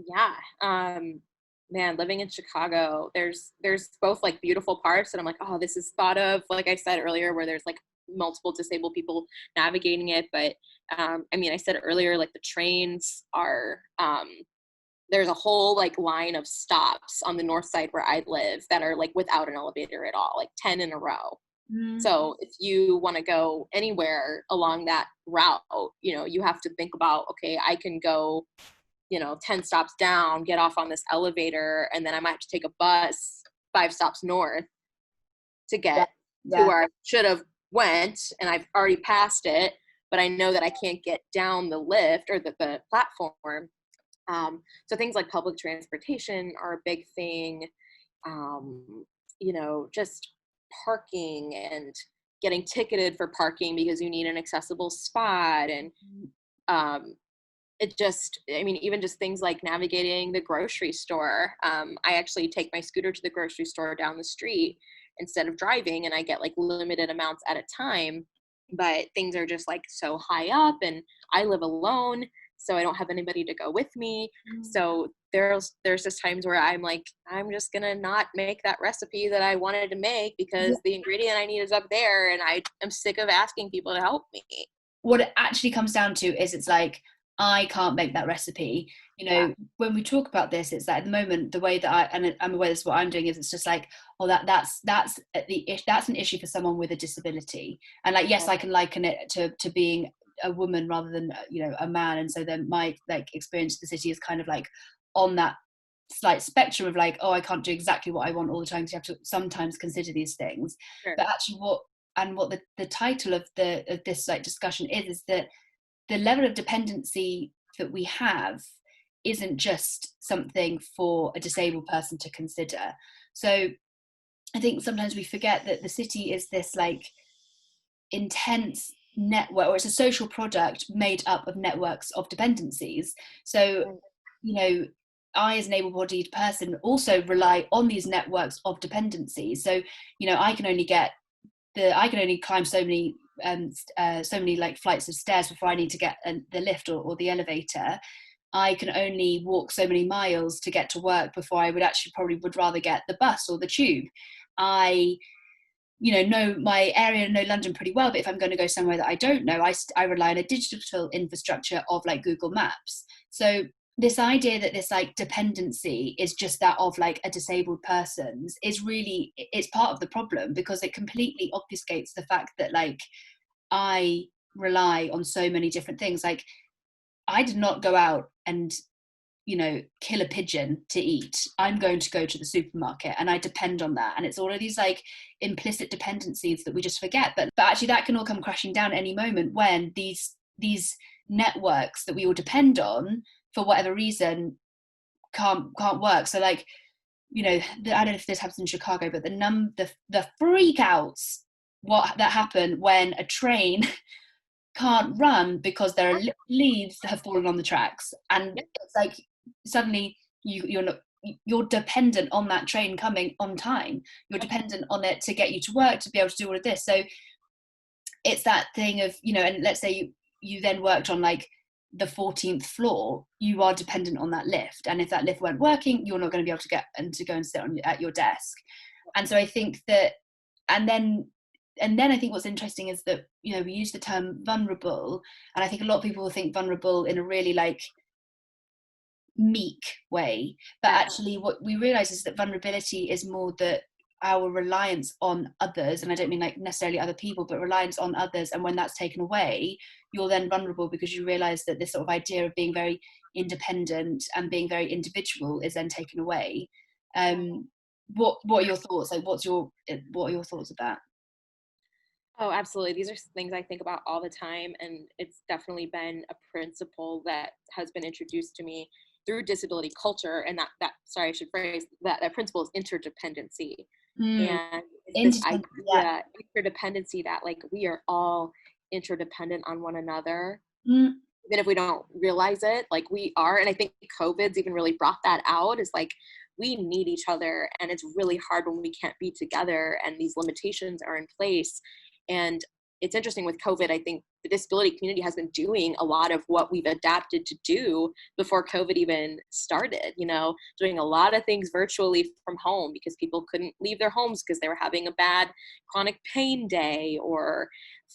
Yeah. Man, living in Chicago, there's both like beautiful parts and I'm like, oh, this is thought of, like I said earlier, where there's like multiple disabled people navigating it. But I mean, I said earlier, like the trains are there's a whole like line of stops on the north side where I live that are like without an elevator at all, like 10 in a row. So if you want to go anywhere along that route, you know, you have to think about, okay, I can go, you know, 10 stops down, get off on this elevator, and then I might have to take a bus 5 stops north to get to where I should have went, and I've already passed it, but I know that I can't get down the lift or the platform. So things like public transportation are a big thing. You know, just parking and getting ticketed for parking because you need an accessible spot. And it just, I mean, even just things like navigating the grocery store. I actually take my scooter to the grocery store down the street instead of driving, and I get like limited amounts at a time, but things are just like so high up, and I live alone, so I don't have anybody to go with me. So there's just times where I'm like, I'm just gonna not make that recipe that I wanted to make because the ingredient I need is up there, and I am sick of asking people to help me. What it actually comes down to is, it's like, I can't make that recipe. You know, when we talk about this, it's like at the moment, the way that I'm aware this is what I'm doing, is it's just like, oh, that's an issue for someone with a disability. And like, yes, I can liken it to being a woman rather than, you know, a man. And so then my like experience of the city is kind of like on that slight spectrum of like, oh, I can't do exactly what I want all the time, so you have to sometimes consider these things. But actually what the title of this like discussion is that the level of dependency that we have isn't just something for a disabled person to consider. So I think sometimes we forget that the city is this like intense network, or it's a social product made up of networks of dependencies. So, you know, I as an able-bodied person also rely on these networks of dependencies. So, you know, I can only climb so many like flights of stairs before I need to get the lift or the elevator. I can only walk so many miles to get to work before I would rather get the bus or the tube. I, you know my area, know London pretty well, but if I'm going to go somewhere that I don't know, I rely on a digital infrastructure of like Google Maps. So this idea that this like dependency is just that of like a disabled person's is really, it's part of the problem, because it completely obfuscates the fact that like I rely on so many different things. Like, I did not go out and, you know, kill a pigeon to eat. I'm going to go to the supermarket and I depend on that. And it's all of these like implicit dependencies that we just forget. But actually that can all come crashing down at any moment when these networks that we all depend on, for whatever reason, can't work. So like, you know, I don't know if this happens in Chicago, but the freakouts that happen when a train can't run because there are leaves that have fallen on the tracks, and it's like suddenly you're dependent on that train coming on time. You're dependent on it to get you to work, to be able to do all of this. So it's that thing of, you know, and let's say you then worked on like the 14th floor, you are dependent on that lift, and if that lift weren't working, you're not going to be able to get and to go and sit at your desk. And so I think that, and then I think what's interesting is that, you know, we use the term vulnerable, and I think a lot of people will think vulnerable in a really like meek way, but actually what we realize is that vulnerability is more that our reliance on others, and I don't mean like necessarily other people, but reliance on others, and when that's taken away, you're then vulnerable, because you realize that this sort of idea of being very independent and being very individual is then taken away. what are your thoughts? Like, what are your thoughts of that? Oh, absolutely. These are things I think about all the time, and it's definitely been a principle that has been introduced to me through disability culture. And that sorry, I should phrase that principle is interdependency, Mm. and it's this Interdependent, yeah. idea interdependency that like we are all interdependent on one another, Mm. even if we don't realize it, like we are. And I think COVID's even really brought that out, is like we need each other, and it's really hard when we can't be together and these limitations are in place. And it's interesting with COVID, I think the disability community has been doing a lot of what we've adapted to do before COVID even started, doing a lot of things virtually from home because people couldn't leave their homes because they were having a bad chronic pain day, or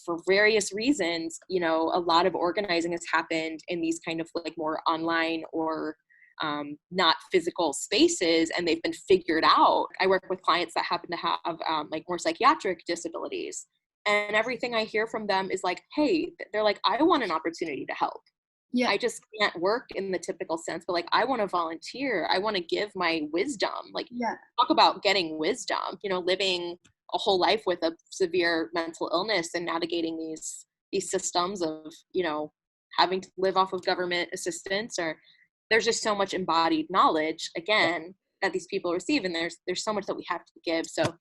for various reasons. A lot of organizing has happened in these kind of like more online or not physical spaces, and they've been figured out. I work with clients that happen to have like more psychiatric disabilities, and everything I hear from them is like, hey, they're like, I want an opportunity to help. Yeah. I just can't work in the typical sense, but like, I want to volunteer. I want to give my wisdom. Like, Yeah. talk about getting wisdom, living a whole life with a severe mental illness and navigating these systems of, having to live off of government assistance, or there's just so much embodied knowledge, again, that these people receive. And there's so much that we have to give. So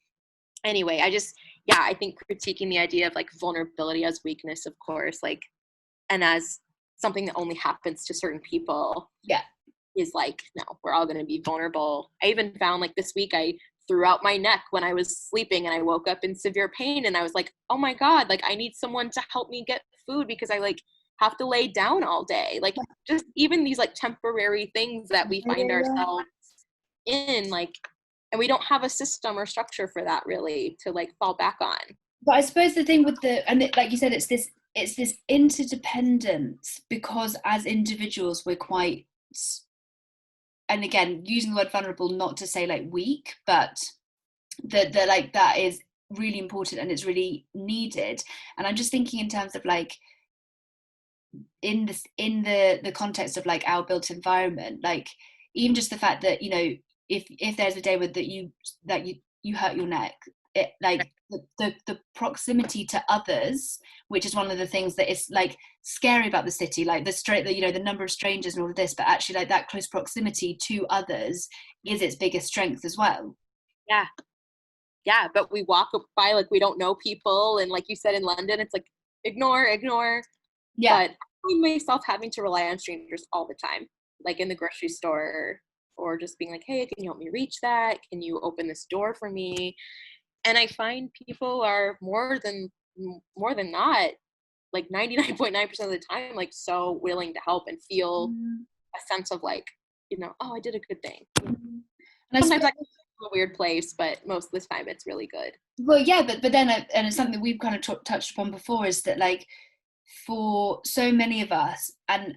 anyway, I think critiquing the idea of like vulnerability as weakness, of course, like, and as something that only happens to certain people, is like, no, we're all going to be vulnerable. I even found like this week I threw out my neck when I was sleeping, and I woke up in severe pain, and I was like, oh my God, like I need someone to help me get food because I like have to lay down all day. Like, just even these like temporary things that we find ourselves in, like, and we don't have a system or structure for that really to like fall back on. But I suppose the thing with like you said, it's this interdependence, because as individuals we're quite, and again, using the word vulnerable not to say like weak, but the like that is really important and it's really needed. And I'm just thinking in terms of like in the context of like our built environment, like even just the fact that if there's a day where you hurt your neck, it like the proximity to others, which is one of the things that is like scary about the city, like the number of strangers and all of this, but actually like that close proximity to others is its biggest strength as well. Yeah, but we walk by like we don't know people, and like you said in London, it's like ignore. But I find myself having to rely on strangers all the time, like in the grocery store, or just being like, hey, can you help me reach that? Can you open this door for me? And I find people are more than not, like 99.9% of the time, like so willing to help and feel a sense of like, oh, I did a good thing. And sometimes I get to a weird place, but most of the time it's really good. Well, yeah, but then, and it's something we've kind of touched upon before, is that like for so many of us, and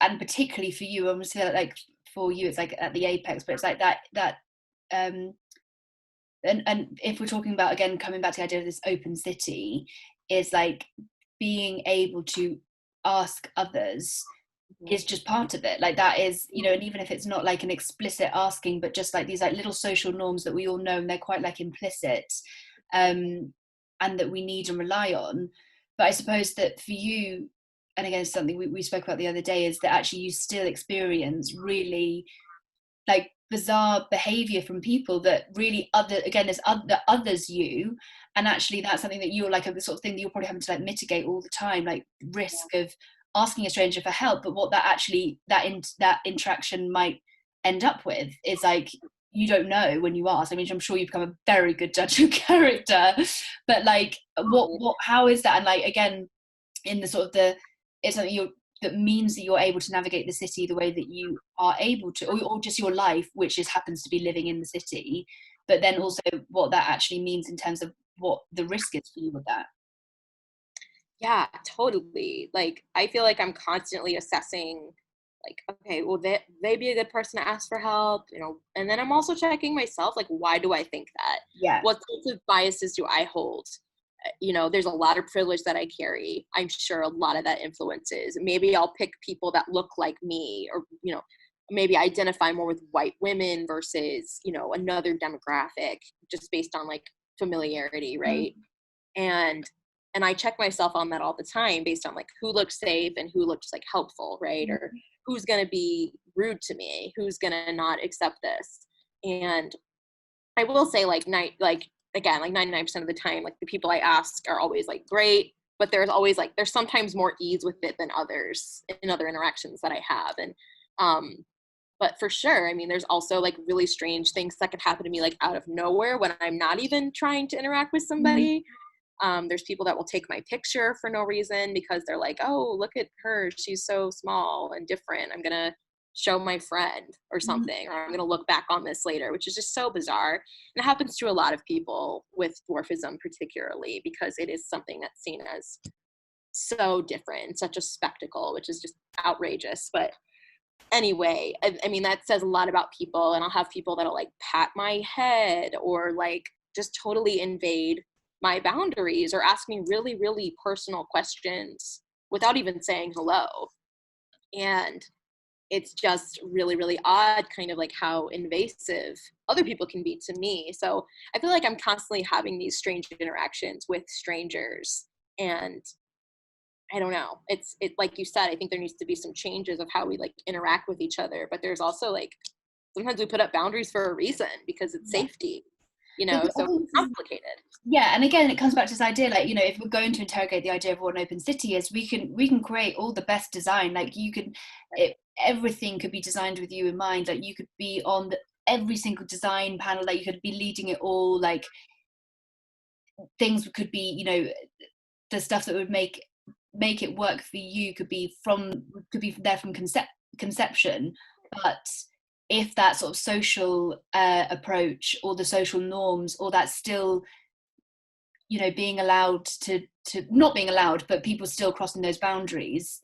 particularly for you, obviously, like for you, it's like at the apex, but it's like that and if we're talking about, again, coming back to the idea of this open city, is like being able to ask others is just part of it. Like that is, and even if it's not like an explicit asking, but just like these like little social norms that we all know, and they're quite like implicit, and that we need and rely on. But I suppose that for you, and again, it's something we spoke about the other day, is that actually you still experience really like bizarre behavior from people that really others you, and actually that's something that you're like the sort of thing that you're probably having to like mitigate all the time, like risk of asking a stranger for help. But what that interaction might end up with is like, you don't know when you ask. I mean, I'm sure you've become a very good judge of character, but like how is that? And like, again, in the sort of it's something that means that you're able to navigate the city the way that you are able to, or just your life, which happens to be living in the city, but then also what that actually means in terms of what the risk is for you with that. Yeah, totally. Like, I feel like I'm constantly assessing, like, okay, will they be a good person to ask for help? And then I'm also checking myself, like, why do I think that? Yeah. What sorts of biases do I hold? There's a lot of privilege that I carry. I'm sure a lot of that influences. Maybe I'll pick people that look like me, or, maybe identify more with white women versus, another demographic, just based on like familiarity, right? And I check myself on that all the time based on like who looks safe and who looks like helpful, right? Or who's going to be rude to me, who's going to not accept this. And I will say again, like 99% of the time, like the people I ask are always like great, but there's always like, there's sometimes more ease with it than others in other interactions that I have. And, but for sure, I mean, there's also like really strange things that could happen to me like out of nowhere when I'm not even trying to interact with somebody. There's people that will take my picture for no reason because they're like, oh, look at her, she's so small and different, I'm gonna show my friend or something, or I'm gonna look back on this later, which is just so bizarre. And it happens to a lot of people with dwarfism particularly, because it is something that's seen as so different, such a spectacle, which is just outrageous. But anyway, I mean, that says a lot about people. And I'll have people that'll like pat my head or like just totally invade my boundaries or ask me really, really personal questions without even saying hello. And it's just really, really odd kind of like how invasive other people can be to me. So I feel like I'm constantly having these strange interactions with strangers. And I don't know. It like you said, I think there needs to be some changes of how we like interact with each other. But there's also like, sometimes we put up boundaries for a reason because it's safety, so it's complicated. Yeah, and again, it comes back to this idea, like, if we're going to interrogate the idea of what an open city is, we can create all the best design. Like everything could be designed with you in mind. Like you could be on every single design panel. Like you could be leading it all. Like things could be, the stuff that would make it work for you could be there from conception. But if that sort of social approach or the social norms, or that's still being allowed to not being allowed, but people still crossing those boundaries,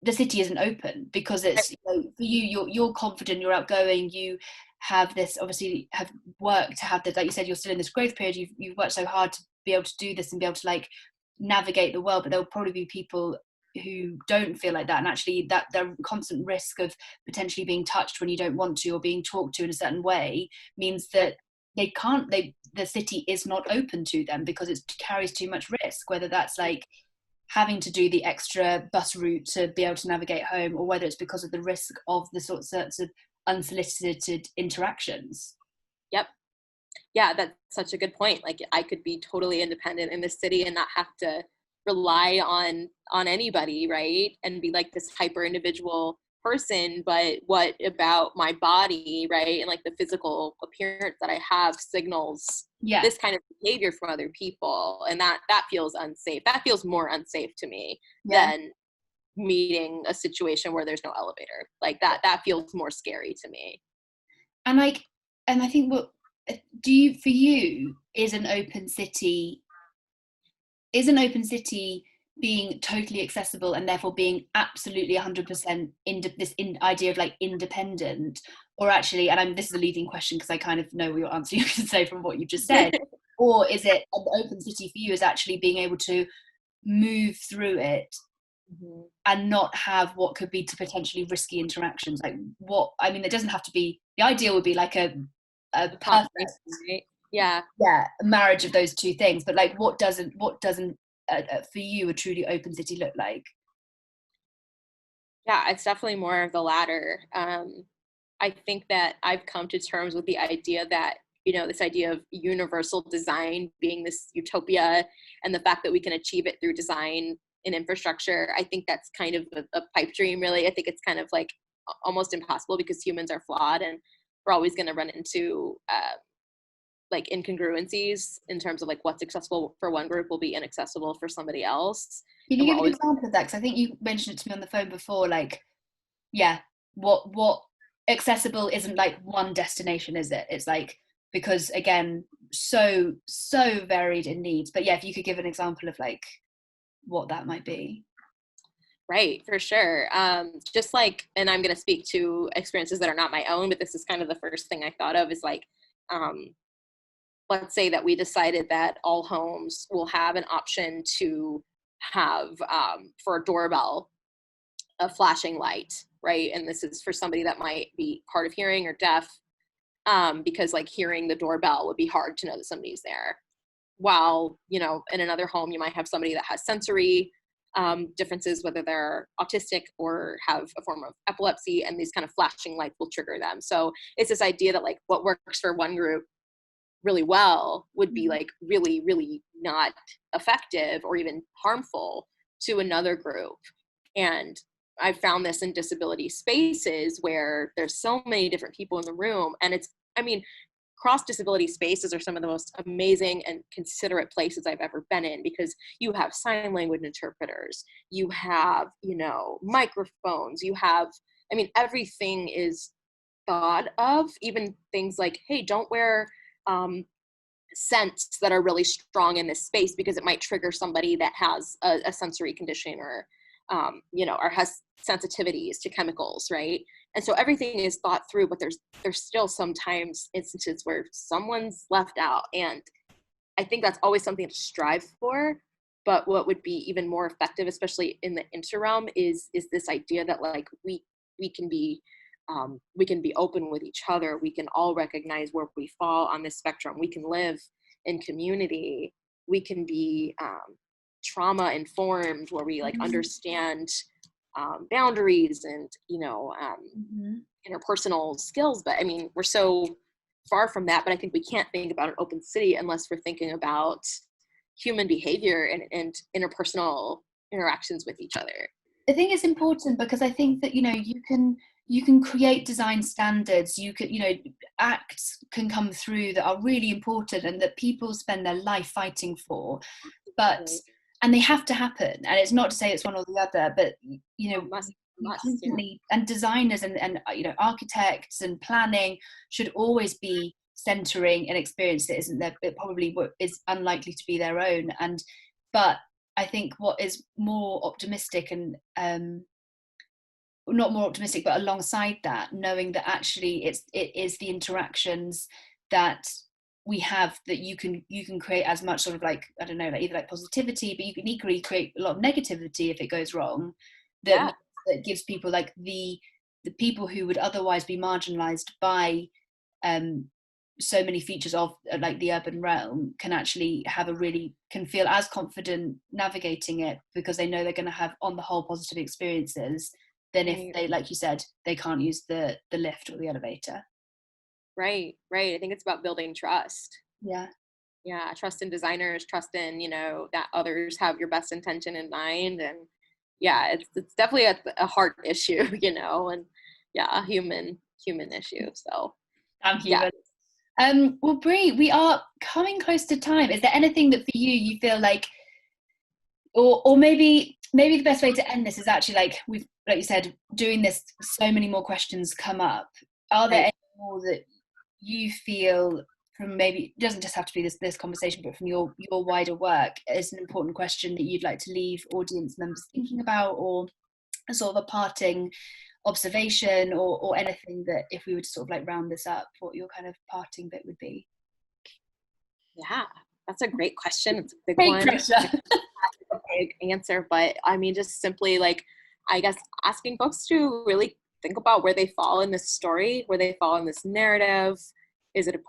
the city isn't open, because it's for you, you're confident, you're outgoing, you have this, obviously have worked to have that, like you said, you're still in this growth period, you've worked so hard to be able to do this and be able to like navigate the world. But there'll probably be people who don't feel like that, and actually that the constant risk of potentially being touched when you don't want to, or being talked to in a certain way, means that the city is not open to them because it carries too much risk, whether that's like having to do the extra bus route to be able to navigate home, or whether it's because of the risk of the sorts of unsolicited interactions. Yep. Yeah, that's such a good point. Like I could be totally independent in the city and not have to rely on anybody, right? And be like this hyper individual person, but what about my body, right? And like the physical appearance that I have signals this kind of behavior from other people, and that feels unsafe. That feels more unsafe to me than meeting a situation where there's no elevator. Like that feels more scary to me. And I think, what for you is an open city being totally accessible and therefore being absolutely 100% idea of like independent, or actually, and this is a leading question because I kind of know what your answer you can say from what you just said, or is it an open city for you is actually being able to move through it and not have what could be to potentially risky interactions? Like it doesn't have to be, the ideal would be like a perfect, right? Yeah, a marriage of those two things, but like what doesn't for you a truly open city look like? Yeah, it's definitely more of the latter. I think that I've come to terms with the idea that, this idea of universal design being this utopia, and the fact that we can achieve it through design and infrastructure, I think that's kind of a pipe dream, really. I think it's kind of like almost impossible because humans are flawed, and we're always going to run into like incongruencies in terms of like what's accessible for one group will be inaccessible for somebody else. Can you give an example of that? Because I think you mentioned it to me on the phone before, like, what accessible isn't like one destination, is it? It's like, because again, so varied in needs. But if you could give an example of like what that might be. Right, for sure. Just like, and I'm going to speak to experiences that are not my own, but this is kind of the first thing I thought of, is like, let's say that we decided that all homes will have an option to have, for a doorbell, a flashing light, right? And this is for somebody that might be hard of hearing or deaf, because like hearing the doorbell would be hard to know that somebody's there. While, you know, in another home, you might have somebody that has sensory differences, whether they're autistic or have a form of epilepsy, and these kind of flashing lights will trigger them. So it's this idea that like what works for one group really well would be like really, really not effective or even harmful to another group. And I found this in disability spaces where there's so many different people in the room, and it's, I mean, cross disability spaces are some of the most amazing and considerate places I've ever been in, because you have sign language interpreters, you have, you know, microphones, you have, I mean, everything is thought of, even things like, hey, don't wear scents that are really strong in this space because it might trigger somebody that has a sensory condition or, you know, or has sensitivities to chemicals, right? And so everything is thought through, but there's still sometimes instances where someone's left out. And I think that's always something to strive for. But what would be even more effective, especially in the interim, is this idea that like we can be open with each other. We can all recognize where we fall on this spectrum. We can live in community. We can be trauma informed, where we like understand boundaries and, you know, interpersonal skills. But I mean, we're so far from that, but I think we can't think about an open city unless we're thinking about human behavior and interpersonal interactions with each other. I think it's important because I think that, you know, you can create design standards, you could, you know, acts can come through that are really important and that people spend their life fighting for, but and they have to happen, and it's not to say it's one or the other, but you know, constantly, and designers and you know, architects and planning should always be centering an experience that isn't there, it probably is unlikely to be their own. And but I think what is more optimistic and not more optimistic, but alongside that, knowing that actually it is the interactions that we have that you can create as much sort of like, I don't know, like either like positivity, but you can equally create a lot of negativity if it goes wrong. That gives people like the people who would otherwise be marginalized by so many features of like the urban realm can actually have can feel as confident navigating it because they know they're going to have on the whole positive experiences than if they, like you said, they can't use the lift or the elevator. Right. I think it's about building trust. Yeah, trust in designers, trust in, you know, that others have your best intention in mind. And yeah, it's definitely a heart issue, you know, and yeah, a human issue. So I'm human. Well, Brie, we are coming close to time. Is there anything that for you feel like, or maybe the best way to end this is actually like like you said, doing this, so many more questions come up. Are there any more that you feel from, maybe it doesn't just have to be this conversation, but from your wider work, is an important question that you'd like to leave audience members thinking about, or a sort of a parting observation, or anything that, if we were to sort of like round this up, what your kind of parting bit would be? Yeah, that's a great question. It's a big Great one. pressure. A big answer, but I mean, just simply like, I guess asking folks to really think about where they fall in this story, where they fall in this narrative. Is it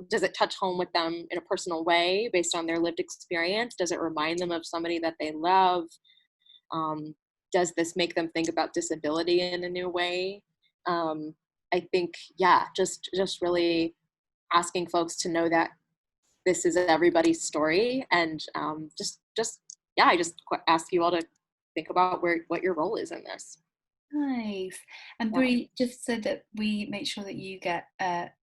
does it touch home with them in a personal way based on their lived experience? Does it remind them of somebody that they love? Does this make them think about disability in a new way? I think, just really asking folks to know that this is everybody's story, and I just ask you all to think about what your role is in this. Nice. And Brie, just so that we make sure that you get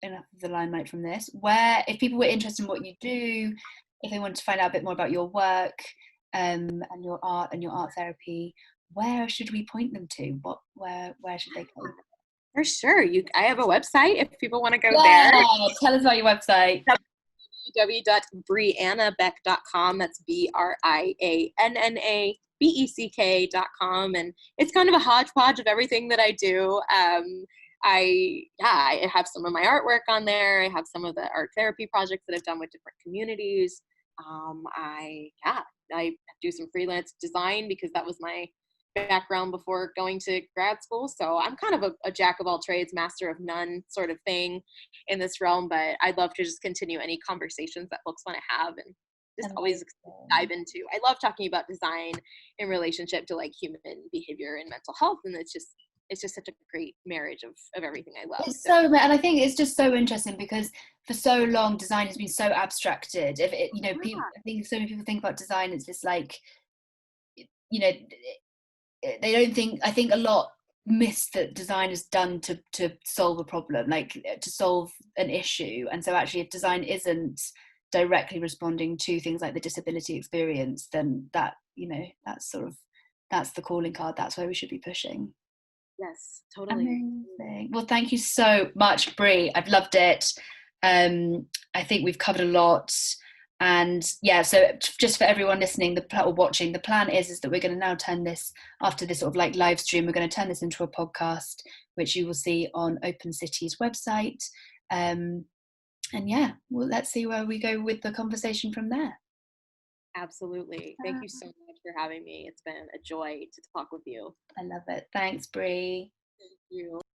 enough of the limelight from this, where, if people were interested in what you do, if they wanted to find out a bit more about your work and your art and your art therapy, where should we point them to? Where should they go? For sure. I have a website if people want to go there. Tell us about your website. www.briannabeck.com. That's BriannaBeck.com. And it's kind of a hodgepodge of everything that I do. I have some of my artwork on there. I have some of the art therapy projects that I've done with different communities. I do some freelance design because that was my background before going to grad school. So I'm kind of a jack of all trades, master of none sort of thing in this realm, but I'd love to just continue any conversations that folks want to have and just always dive into. I love talking about design in relationship to like human behavior and mental health. And it's just such a great marriage of everything I love. It's so, and I think it's just so interesting because for so long design has been so abstracted. If it, you know, people, I think so many people think about design, it's just like, you know, they don't think, I think a lot miss that design is done to solve a problem, like to solve an issue. And so actually if design isn't directly responding to things like the disability experience, then that, you know, that's the calling card. That's where we should be pushing. Yes, totally. Amazing. Well, thank you so much, Brie. I've loved it. I think we've covered a lot. And yeah, so just for everyone listening or watching, the plan is that we're going to now turn this, after this sort of like live stream, we're going to turn this into a podcast, which you will see on Open City's website. And yeah, well, let's see where we go with the conversation from there. Absolutely. Thank you so much for having me. It's been a joy to talk with you. I love it. Thanks, Brie. Thank you.